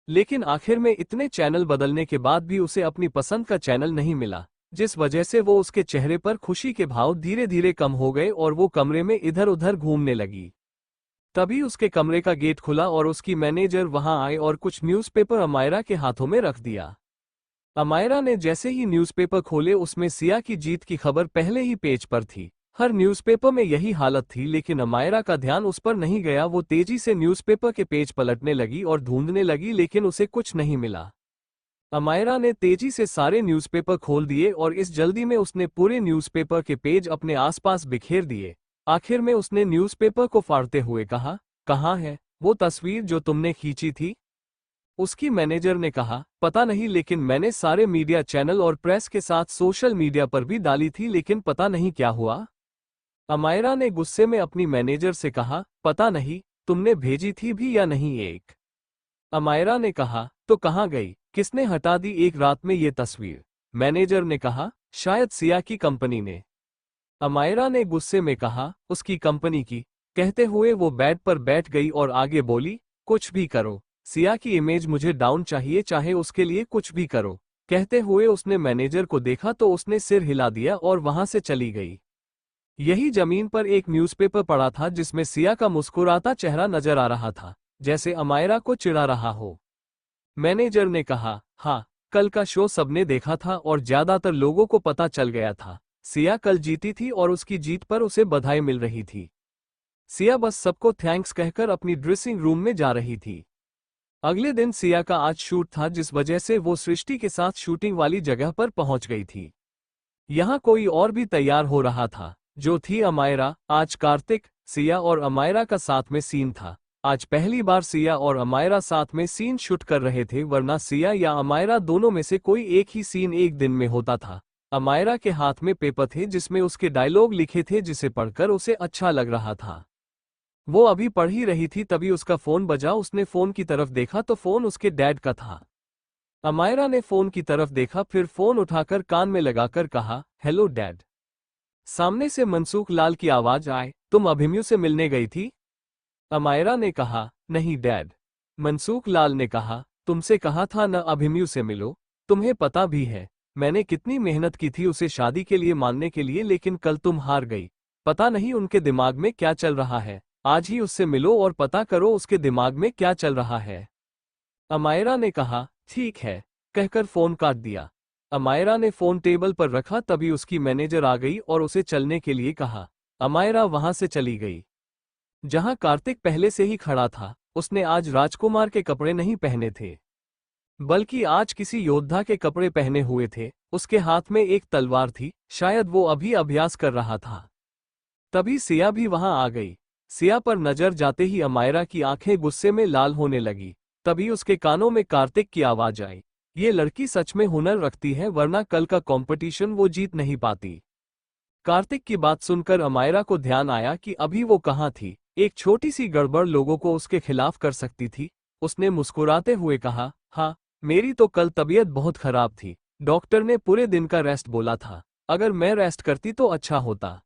[SPEAKER 1] लेकिन आखिर में इतने चैनल बदलने के बाद भी उसे अपनी पसंद का चैनल नहीं मिला, जिस वजह से वो उसके चेहरे पर खुशी के भाव धीरे धीरे कम हो गए और वो कमरे में इधर उधर घूमने लगी। तभी उसके कमरे का गेट खुला और उसकी मैनेजर वहां आए और कुछ न्यूज़पेपर अमायरा के हाथों में रख दिया। अमायरा ने जैसे ही न्यूज़पेपर खोले, उसमें सिया की जीत की खबर पहले ही पेज पर थी। हर न्यूज़पेपर में यही हालत थी, लेकिन अमायरा का ध्यान उस पर नहीं गया। वो तेजी से न्यूज़पेपर के पेज पलटने लगी और ढूंढने लगी, लेकिन उसे कुछ नहीं मिला। अमायरा ने तेजी से सारे न्यूज़पेपर खोल दिए और इस जल्दी में उसने पूरे न्यूज़पेपर के पेज अपने आसपास बिखेर दिए। आखिर में उसने न्यूज़पेपर को फाड़ते हुए कहा, कहाँ है वो तस्वीर जो तुमने खींची थी? उसकी मैनेजर ने कहा, पता नहीं, लेकिन मैंने सारे मीडिया चैनल और प्रेस के साथ सोशल मीडिया पर भी डाली थी, लेकिन पता नहीं क्या हुआ। अमायरा ने गुस्से में अपनी मैनेजर से कहा, पता नहीं तुमने भेजी थी भी या नहीं। एक अमायरा ने कहा, तो कहाँ गई? किसने हटा दी एक रात में ये तस्वीर? मैनेजर ने कहा, शायद सिया की कंपनी ने। अमायरा ने गुस्से में कहा, उसकी कंपनी की? कहते हुए वो बेड पर बैठ गई और आगे बोली, कुछ भी करो, सिया की इमेज मुझे डाउन चाहिए, चाहे उसके लिए कुछ भी करो। कहते हुए उसने मैनेजर को देखा तो उसने सिर हिला दिया और वहां से चली गई। यही जमीन पर एक न्यूज़पेपर पड़ा था, जिसमें सिया का मुस्कुराता चेहरा नजर आ रहा था, जैसे अमायरा को चिढ़ा रहा हो। मैनेजर ने कहा, हाँ, कल का शो सबने देखा था और ज्यादातर लोगों को पता चल गया था। सिया कल जीती थी और उसकी जीत पर उसे बधाई मिल रही थी। सिया बस सबको थैंक्स कहकर अपनी ड्रेसिंग रूम में जा रही थी। अगले दिन सिया का आज शूट था, जिस वजह से वो सृष्टि के साथ शूटिंग वाली जगह पर पहुंच गई थी। यहाँ कोई और भी तैयार हो रहा था, जो थी अमायरा। आज कार्तिक, सिया और अमायरा का साथ में सीन था। आज पहली बार सिया और अमायरा साथ में सीन शूट कर रहे थे, वरना सिया या अमायरा दोनों में से कोई एक ही सीन एक दिन में होता था। अमायरा के हाथ में पेपर थे जिसमें उसके डायलॉग लिखे थे, जिसे पढ़कर उसे अच्छा लग रहा था। वो अभी पढ़ ही रही थी, तभी उसका फोन बजा। उसने फोन की तरफ देखा तो फोन उसके डैड का था। अमायरा ने फोन की तरफ देखा, फिर फोन उठाकर कान में लगाकर कहा, हेलो डैड। सामने से मनसूख लाल की आवाज आए, तुम अभिमन्यु से मिलने गई थी? अमायरा ने कहा, नहीं डैड। मनसूख लाल ने कहा, तुमसे कहा था न अभिमन्यु से मिलो। तुम्हें पता भी है मैंने कितनी मेहनत की थी उसे शादी के लिए मानने के लिए, लेकिन कल तुम हार गई। पता नहीं उनके दिमाग में क्या चल रहा है। आज ही उससे मिलो और पता करो उसके दिमाग में क्या चल रहा है। अमायरा ने कहा, ठीक है, कहकर फोन काट दिया। अमायरा ने फोन टेबल पर रखा, तभी उसकी मैनेजर आ गई और उसे चलने के लिए कहा। अमायरा वहां से चली गई। जहां कार्तिक पहले से ही खड़ा था, उसने आज राजकुमार के कपड़े नहीं पहने थे, बल्कि आज किसी योद्धा के कपड़े पहने हुए थे। उसके हाथ में एक तलवार थी, शायद वो अभी अभ्यास कर रहा था। तभी सिया भी वहां आ गई। सिया पर नजर जाते ही अमायरा की आंखें गुस्से में लाल होने लगी। तभी उसके कानों में कार्तिक की आवाज आई, ये लड़की सच में हुनर रखती है, वरना कल का कंपटीशन वो जीत नहीं पाती। कार्तिक की बात सुनकर अमायरा को ध्यान आया कि अभी वो कहाँ थी। एक छोटी सी गड़बड़ लोगों को उसके खिलाफ कर सकती थी। उसने मुस्कुराते हुए कहा, हाँ, मेरी तो कल तबीयत बहुत खराब थी। डॉक्टर ने पूरे दिन का रेस्ट बोला था। अगर मैं रेस्ट करती तो अच्छा होता।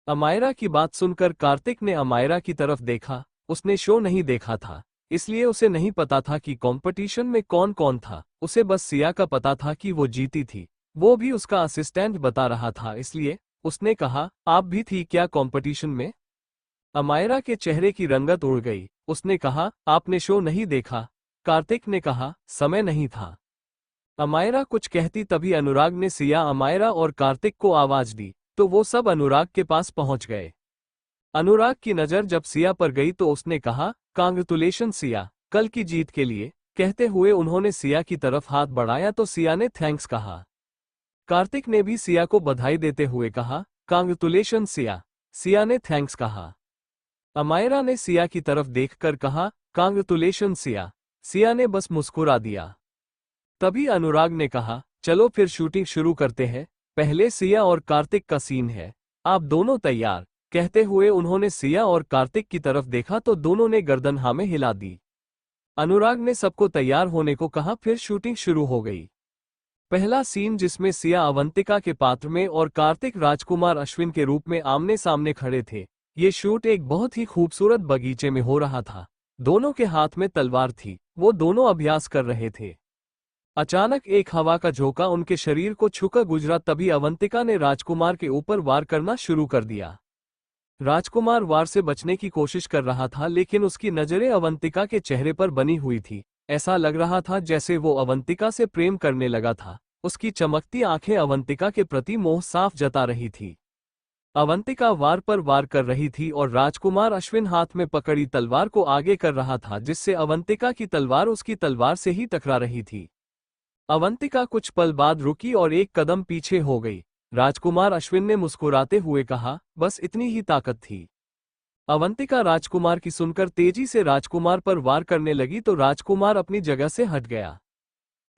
[SPEAKER 1] अमायरा की बात सुनकर कार्तिक ने अमायरा की तरफ देखा। उसने शो नहीं देखा था, इसलिए उसे नहीं पता था कि कंपटीशन में कौन कौन था। उसे बस सिया का पता था कि वो जीती थी। वो भी उसका असिस्टेंट बता रहा था, इसलिए उसने कहा, आप भी थी क्या कंपटीशन में? अमायरा के चेहरे की रंगत उड़ गई। उसने कहा, आपने शो नहीं देखा? कार्तिक ने कहा, समय नहीं था। अमायरा कुछ कहती तभी अनुराग ने सिया, अमायरा और कार्तिक को आवाज दी, तो वो सब अनुराग के पास पहुंच गए। अनुराग की नज़र जब सिया पर गई तो उसने कहा, कांग्रेचुलेशन सिया, कल की जीत के लिए। कहते हुए उन्होंने सिया की तरफ हाथ बढ़ाया तो सिया ने थैंक्स कहा। कार्तिक ने भी सिया को बधाई देते हुए कहा, कांग्रेचुलेशन सिया। सिया ने थैंक्स कहा। अमायरा ने सिया की तरफ देखकर कहा, कांग्रेचुलेशन सिया। सिया ने बस मुस्कुरा दिया। तभी अनुराग ने कहा, चलो फिर शूटिंग शुरू करते हैं, पहले सिया और कार्तिक का सीन है, आप दोनों तैयार। कहते हुए उन्होंने सिया और कार्तिक की तरफ देखा तो दोनों ने गर्दन हाँ में हिला दी। अनुराग ने सबको तैयार होने को कहा, फिर शूटिंग शुरू हो गई। पहला सीन जिसमें सिया अवंतिका के पात्र में और कार्तिक राजकुमार अश्विन के रूप में आमने सामने खड़े थे। ये शूट एक बहुत ही खूबसूरत बगीचे में हो रहा था। दोनों के हाथ में तलवार थी, वो दोनों अभ्यास कर रहे थे। अचानक एक हवा का झोंका उनके शरीर को छूकर गुजरा, तभी अवंतिका ने राजकुमार के ऊपर वार करना शुरू कर दिया। राजकुमार वार से बचने की कोशिश कर रहा था, लेकिन उसकी नजरें अवंतिका के चेहरे पर बनी हुई थी। ऐसा लग रहा था जैसे वो अवंतिका से प्रेम करने लगा था। उसकी चमकती आंखें अवंतिका के प्रति मोह साफ जता रही थी। अवंतिका वार पर वार कर रही थी और राजकुमार अश्विन हाथ में पकड़ी तलवार को आगे कर रहा था, जिससे अवंतिका की तलवार उसकी तलवार से ही टकरा रही थी। अवंतिका कुछ पल बाद रुकी और एक कदम पीछे हो गई। राजकुमार अश्विन ने मुस्कुराते हुए कहा, बस इतनी ही ताकत थी। अवंतिका राजकुमार की सुनकर तेजी से राजकुमार पर वार करने लगी तो राजकुमार अपनी जगह से हट गया।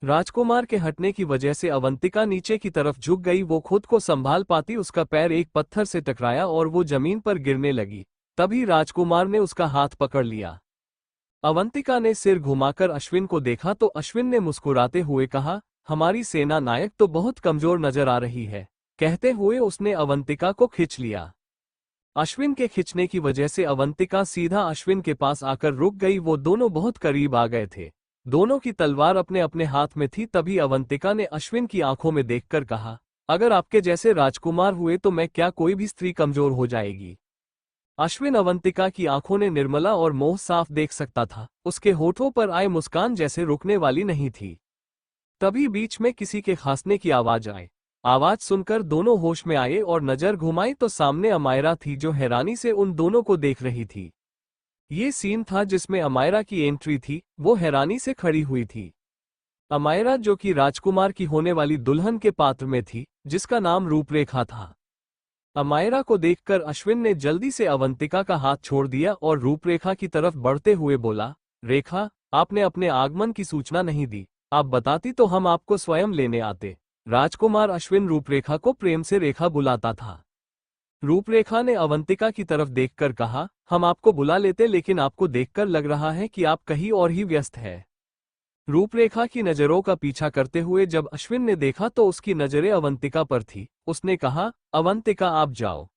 [SPEAKER 1] राजकुमार के हटने की वजह से अवंतिका नीचे की तरफ झुक गई। वो खुद को संभाल पाती उसका पैर एक पत्थर से टकराया और वो जमीन पर गिरने लगी। तभी राजकुमार ने उसका हाथ पकड़ लिया। अवंतिका ने सिर घुमाकर अश्विन को देखा तो अश्विन ने मुस्कुराते हुए कहा, हमारी सेना नायक तो बहुत कमजोर नजर आ रही है। कहते हुए उसने अवंतिका को खींच लिया। अश्विन के खींचने की वजह से अवंतिका सीधा अश्विन के पास आकर रुक गई। वो दोनों बहुत करीब आ गए थे। दोनों की तलवार अपने अपने हाथ में थी। तभी अवंतिका ने अश्विन की आंखों में देखकर कहा, अगर आपके जैसे राजकुमार हुए तो मैं क्या कोई भी स्त्री कमजोर हो जाएगी। अश्विन अवंतिका की आंखों ने निर्मला और मोह साफ देख सकता था। उसके होठों पर आए मुस्कान जैसे रुकने वाली नहीं थी। तभी बीच में किसी के खांसने की आवाज आई। आवाज सुनकर दोनों होश में आए और नजर घुमाई तो सामने अमायरा थी, जो हैरानी से उन दोनों को देख रही थी। ये सीन था जिसमें अमायरा की एंट्री थी। वो हैरानी से खड़ी हुई थी। अमायरा जो कि राजकुमार की होने वाली दुल्हन के पात्र में थी, जिसका नाम रूपरेखा था। अमायरा को देखकर अश्विन ने जल्दी से अवंतिका का हाथ छोड़ दिया और रूपरेखा की तरफ बढ़ते हुए बोला, रेखा, आपने अपने आगमन की सूचना नहीं दी। आप बताती तो हम आपको स्वयं लेने आते। राजकुमार अश्विन रूपरेखा को प्रेम से रेखा बुलाता था। रूपरेखा ने अवंतिका की तरफ देखकर कहा, हम आपको बुला लेते, लेकिन आपको देखकर लग रहा है कि आप कहीं और ही व्यस्त है। रूपरेखा की नजरों का पीछा करते हुए जब अश्विन ने देखा तो उसकी नजरें अवंतिका पर थी। उसने कहा, अवंतिका आप जाओ।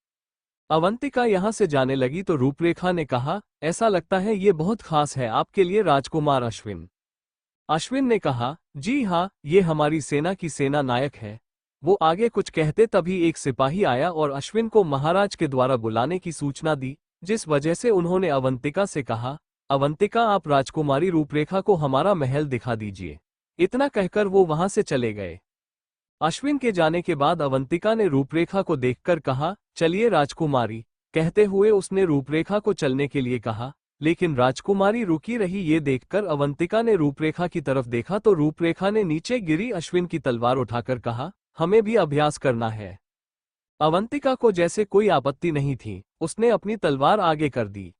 [SPEAKER 1] अवंतिका यहां से जाने लगी तो रूपरेखा ने कहा, ऐसा लगता है ये बहुत खास है आपके लिए राजकुमार अश्विन। अश्विन ने कहा, जी हाँ, ये हमारी सेना की सेना नायक है। वो आगे कुछ कहते तभी एक सिपाही आया और अश्विन को महाराज के द्वारा बुलाने की सूचना दी, जिस वजह से उन्होंने अवंतिका से कहा, अवंतिका आप राजकुमारी रूपरेखा को हमारा महल दिखा दीजिए। इतना कहकर वो वहां से चले गए। अश्विन के जाने के बाद अवंतिका ने रूपरेखा को देखकर कहा, चलिए राजकुमारी। कहते हुए उसने रूपरेखा को चलने के लिए कहा, लेकिन राजकुमारी रुकी रही। ये देखकर अवंतिका ने रूपरेखा की तरफ देखा तो रूपरेखा ने नीचे गिरी अश्विन की तलवार उठाकर कहा, हमें भी अभ्यास करना है। अवंतिका को जैसे कोई आपत्ति नहीं थी। उसने अपनी तलवार आगे कर दी।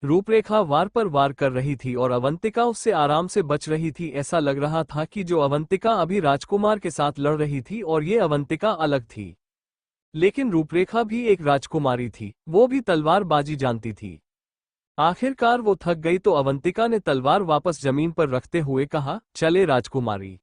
[SPEAKER 1] रूपरेखा वार पर वार कर रही थी और अवंतिका उससे आराम से बच रही थी। ऐसा लग रहा था कि जो अवंतिका अभी राजकुमार के साथ लड़ रही थी और ये अवंतिका अलग थी। लेकिन रूपरेखा भी एक राजकुमारी थी, वो भी तलवारबाजी जानती थी। आखिरकार वो थक गई तो अवंतिका ने तलवार वापस जमीन पर रखते हुए कहा, चले राजकुमारी।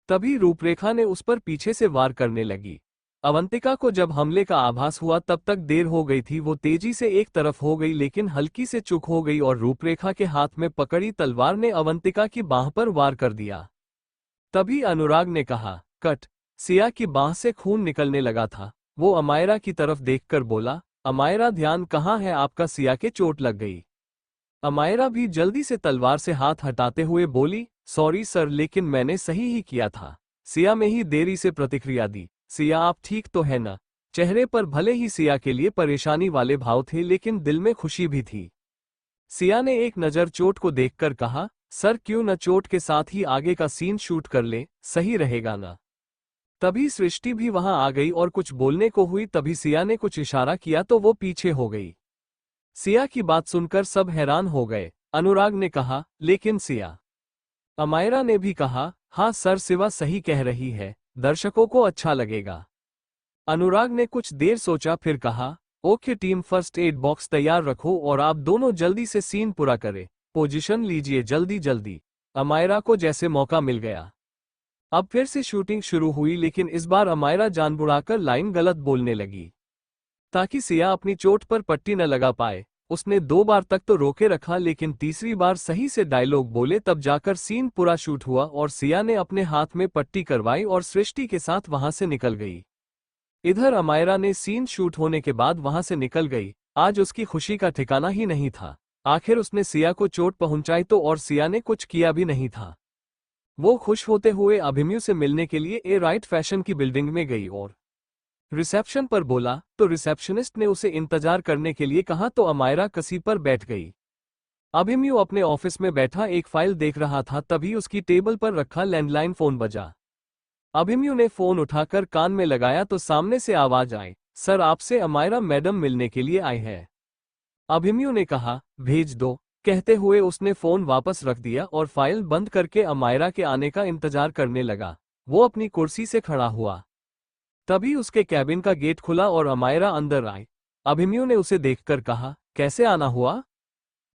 [SPEAKER 1] तभी रूपरेखा ने उस पर पीछे से वार करने लगी। अवंतिका को जब हमले का आभास हुआ तब तक देर हो गई थी। वो तेजी से एक तरफ हो गई, लेकिन हल्की से चूक हो गई और रूपरेखा के हाथ में पकड़ी तलवार ने अवंतिका की बांह पर वार कर दिया। तभी अनुराग ने कहा, कट। सिया की बांह से खून निकलने लगा था। वो अमायरा की तरफ देखकर बोला, अमायरा ध्यान कहाँ है आपका, सिया के चोट लग गई। अमायरा भी जल्दी से तलवार से हाथ हटाते हुए बोली, सॉरी सर, लेकिन मैंने सही ही किया था। सिया में ही देरी से प्रतिक्रिया दी। सिया, आप ठीक तो है ना? चेहरे पर भले ही सिया के लिए परेशानी वाले भाव थे, लेकिन दिल में खुशी भी थी। सिया ने एक नज़र चोट को देखकर कहा, सर क्यों न चोट के साथ ही आगे का सीन शूट कर ले, सही रहेगा ना? तभी सृष्टि भी वहां आ गई और कुछ बोलने को हुई, तभी सिया ने कुछ इशारा किया तो वो पीछे हो गई। सिया की बात सुनकर सब हैरान हो गए। अनुराग ने कहा, लेकिन सिया। अमायरा ने भी कहा, हाँ सर, सिवा सही कह रही है, दर्शकों को अच्छा लगेगा। अनुराग ने कुछ देर सोचा, फिर कहा, okay team, first aid box तैयार रखो और आप दोनों जल्दी से सीन पूरा करें। पोजीशन लीजिए जल्दी जल्दी। अमायरा को जैसे मौका मिल गया। अब फिर से शूटिंग शुरू हुई, लेकिन इस बार अमायरा जानबुझकर लाइन गलत बोलने लगी ताकि सिया अपनी चोट पर पट्टी न लगा पाए। उसने 2 बार तक तो रोके रखा, लेकिन तीसरी बार सही से डायलॉग बोले तब जाकर सीन पूरा शूट हुआ और सिया ने अपने हाथ में पट्टी करवाई और सृष्टि के साथ वहां से निकल गई। इधर अमायरा ने सीन शूट होने के बाद वहां से निकल गई। आज उसकी खुशी का ठिकाना ही नहीं था। आखिर उसने सिया को चोट पहुंचाई तो, और सिया ने कुछ किया भी नहीं था। वो खुश होते हुए अभिमन्यु से मिलने के लिए ए राइट फैशन की बिल्डिंग में गई और रिसेप्शन पर बोला तो रिसेप्शनिस्ट ने उसे इंतजार करने के लिए कहा तो अमायरा कसी पर बैठ गई। अभिमन्यु अपने ऑफिस में बैठा एक फाइल देख रहा था, तभी उसकी टेबल पर रखा लैंडलाइन फोन बजा। अभिमन्यु ने फोन उठाकर कान में लगाया तो सामने से आवाज आई, सर आपसे अमायरा मैडम मिलने के लिए आई है। अभिमन्यु ने कहा, भेज दो। कहते हुए उसने फोन वापस रख दिया और फाइल बंद करके अमायरा के आने का इंतजार करने लगा। वो अपनी कुर्सी से खड़ा हुआ। तभी उसके कैबिन का गेट खुला और अमायरा अंदर आई। अभिमन्यु ने उसे देखकर कहा, कैसे आना हुआ?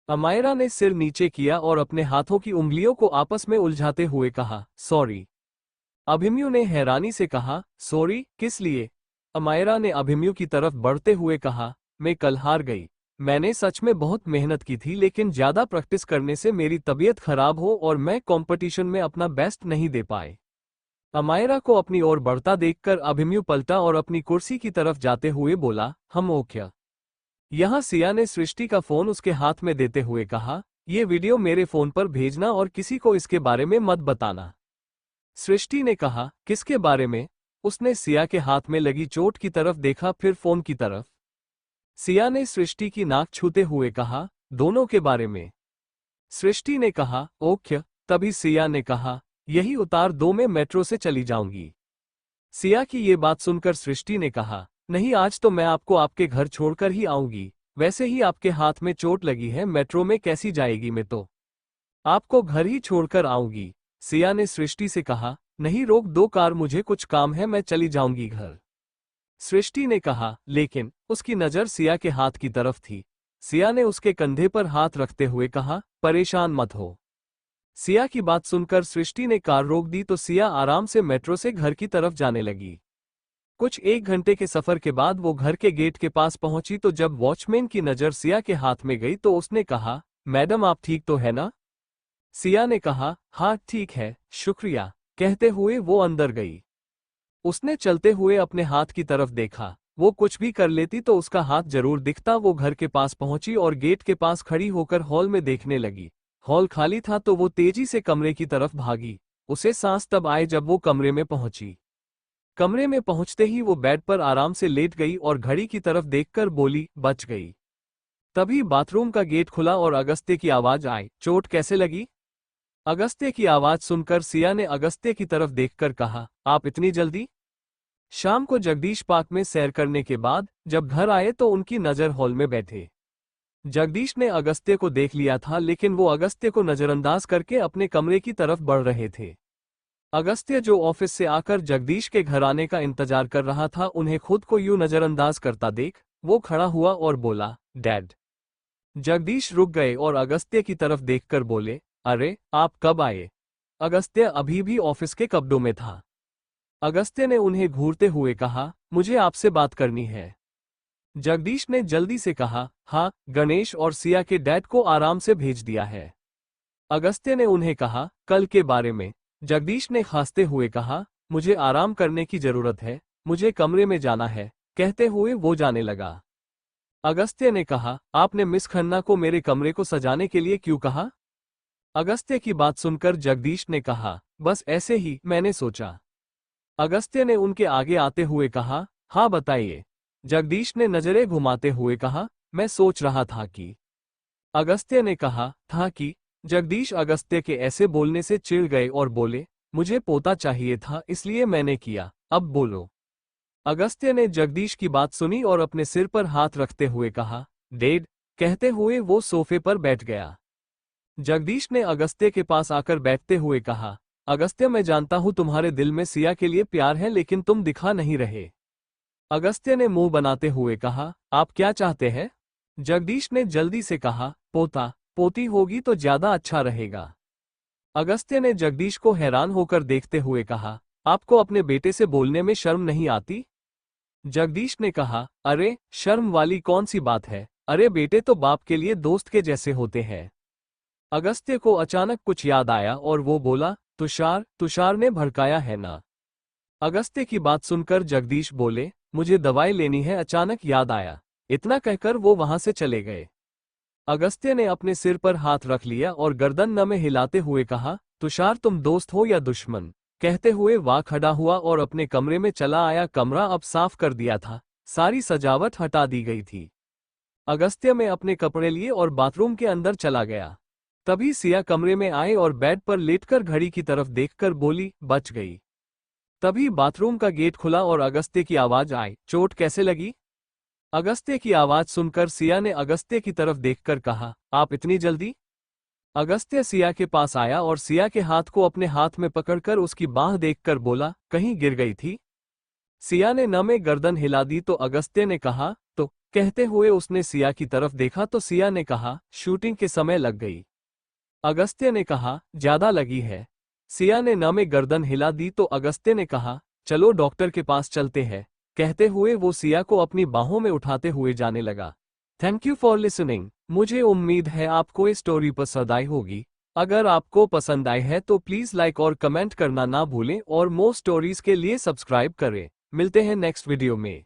[SPEAKER 1] अमायरा ने सिर नीचे किया और अपने हाथों की उंगलियों को आपस में उलझाते हुए कहा, सॉरी। अभिमन्यु ने हैरानी से कहा, सॉरी किस लिए? अमायरा ने अभिमन्यु की तरफ बढ़ते हुए कहा, मैं कल हार गई। मैंने सच में बहुत मेहनत की थी, लेकिन ज्यादा प्रैक्टिस करने से मेरी तबीयत खराब हो और मैं कंपटीशन में अपना बेस्ट नहीं दे पाए। अमायरा को अपनी ओर बढ़ता देखकर अभिमन्यु पलटा और अपनी कुर्सी की तरफ जाते हुए बोला, हम ओके। यहाँ सिया ने सृष्टि का फोन उसके हाथ में देते हुए कहा, ये वीडियो मेरे फोन पर भेजना और किसी को इसके बारे में मत बताना। सृष्टि ने कहा, किसके बारे में? उसने सिया के हाथ में लगी चोट की तरफ देखा, फिर फोन की तरफ। सिया ने सृष्टि की नाक छूते हुए कहा, दोनों के बारे में। सृष्टि ने कहा, ओके। तभी सिया ने कहा, यही उतार दो, मैं मेट्रो से चली जाऊंगी। सिया की ये बात सुनकर सृष्टि ने कहा, नहीं, आज तो मैं आपको आपके घर छोड़कर ही आऊंगी। वैसे ही आपके हाथ में चोट लगी है, मेट्रो में कैसी जाएगी? मैं तो आपको घर ही छोड़कर आऊंगी। सिया ने सृष्टि से कहा, नहीं, रोक दो कार, मुझे कुछ काम है, मैं चली जाऊंगी घर। सृष्टि ने कहा, लेकिन उसकी नजर सिया के हाथ की तरफ थी। सिया ने उसके कंधे पर हाथ रखते हुए कहा, परेशान मत हो। सिया की बात सुनकर सृष्टि ने कार रोक दी तो सिया आराम से मेट्रो से घर की तरफ जाने लगी। कुछ 1 घंटे के सफर के बाद वो घर के गेट के पास पहुंची तो जब वॉचमैन की नजर सिया के हाथ में गई तो उसने कहा, मैडम आप ठीक तो है ना? सिया ने कहा, हाँ ठीक है, शुक्रिया। कहते हुए वो अंदर गई। उसने चलते हुए अपने हाथ की तरफ देखा। वो कुछ भी कर लेती तो उसका हाथ जरूर दिखता। वो घर के पास पहुंची और गेट के पास खड़ी होकर हॉल में देखने लगी। हॉल खाली था तो वो तेजी से कमरे की तरफ भागी। उसे सांस तब आए जब वो कमरे में पहुंची। कमरे में पहुंचते ही वो बेड पर आराम से लेट गई और घड़ी की तरफ देखकर बोली, बच गई। तभी बाथरूम का गेट खुला और अगस्त्य की आवाज आई, चोट कैसे लगी? अगस्त्य की आवाज सुनकर सिया ने अगस्त्य की तरफ देखकर कहा, आप इतनी जल्दी? शाम को जगदीश पार्क में सैर करने के बाद जब घर आए तो उनकी नजर हॉल में बैठे जगदीश ने अगस्त्य को देख लिया था, लेकिन वो अगस्त्य को नजरअंदाज करके अपने कमरे की तरफ बढ़ रहे थे। अगस्त्य जो ऑफिस से आकर जगदीश के घर आने का इंतजार कर रहा था, उन्हें खुद को यूं नजरअंदाज करता देख वो खड़ा हुआ और बोला, डैड। जगदीश रुक गए और अगस्त्य की तरफ देखकर बोले, अरे आप कब आए? अगस्त्य अभी भी ऑफिस के कपड़ों में था। अगस्त्य ने उन्हें घूरते हुए कहा, मुझे आपसे बात करनी है। जगदीश ने जल्दी से कहा, हाँ, गणेश और सिया के डैड को आराम से भेज दिया है। अगस्त्य ने उन्हें कहा, कल के बारे में? जगदीश ने खांसते हुए कहा, मुझे आराम करने की जरूरत है, मुझे कमरे में जाना है। कहते हुए वो जाने लगा। अगस्त्य ने कहा, आपने मिस खन्ना को मेरे कमरे को सजाने के लिए क्यों कहा? अगस्त्य की बात सुनकर जगदीश ने कहा, बस ऐसे ही मैंने सोचा। अगस्त्य ने उनके आगे आते हुए कहा, हाँ बताइए। जगदीश ने नजरें घुमाते हुए कहा, मैं सोच रहा था कि। अगस्त्य ने कहा था कि। जगदीश अगस्त्य के ऐसे बोलने से चिढ़ गए और बोले, मुझे पोता चाहिए था इसलिए मैंने किया, अब बोलो। अगस्त्य ने जगदीश की बात सुनी और अपने सिर पर हाथ रखते हुए कहा, डैड, कहते हुए वो सोफे पर बैठ गया। जगदीश ने अगस्त्य के पास आकर बैठते हुए कहा, अगस्त्य मैं जानता हूं तुम्हारे दिल में सिया के लिए प्यार है लेकिन तुम दिखा नहीं रहे। अगस्त्य ने मुंह बनाते हुए कहा, आप क्या चाहते हैं? जगदीश ने जल्दी से कहा, पोता पोती होगी तो ज्यादा अच्छा रहेगा। अगस्त्य ने जगदीश को हैरान होकर देखते हुए कहा, आपको अपने बेटे से बोलने में शर्म नहीं आती? जगदीश ने कहा, अरे शर्म वाली कौन सी बात है, अरे बेटे तो बाप के लिए दोस्त के जैसे होते हैं। अगस्त्य को अचानक कुछ याद आया और वो बोला, तुषार तुषार ने भड़काया है ना? अगस्त्य की बात सुनकर जगदीश बोले, मुझे दवाई लेनी है, अचानक याद आया। इतना कहकर वो वहां से चले गए। अगस्त्य ने अपने सिर पर हाथ रख लिया और गर्दन न में हिलाते हुए कहा, तुषार तुम दोस्त हो या दुश्मन? कहते हुए वह खड़ा हुआ और अपने कमरे में चला आया। कमरा अब साफ कर दिया था, सारी सजावट हटा दी गई थी। अगस्त्य में अपने कपड़े लिए और बाथरूम के अंदर चला गया। तभी सिया कमरे में आए और बेड पर लेटकर घड़ी की तरफ देखकर बोली, बच गई। तभी बाथरूम का गेट खुला और अगस्त्य की आवाज आई, चोट कैसे लगी? अगस्त्य की आवाज सुनकर सिया ने अगस्त्य की तरफ देखकर कहा, आप इतनी जल्दी? अगस्त्य सिया के पास आया और सिया के हाथ को अपने हाथ में पकड़कर उसकी बाह देखकर बोला, कहीं गिर गई थी? सिया ने न में गर्दन हिला दी तो अगस्त्य ने कहा, तो कहते हुए उसने सिया की तरफ देखा तो सिया ने कहा, शूटिंग के समय लग गई। अगस्त्य ने कहा, ज्यादा लगी है। सिया ने न में गर्दन हिला दी तो अगस्त्य ने कहा, चलो डॉक्टर के पास चलते हैं। कहते हुए वो सिया को अपनी बाहों में उठाते हुए जाने लगा। Thank you for listening. मुझे उम्मीद है आपको ये स्टोरी पसंद आई होगी। अगर आपको पसंद आई है तो प्लीज लाइक और कमेंट करना ना भूलें और मोर स्टोरीज के लिए सब्सक्राइब करें। मिलते हैं नेक्स्ट वीडियो में।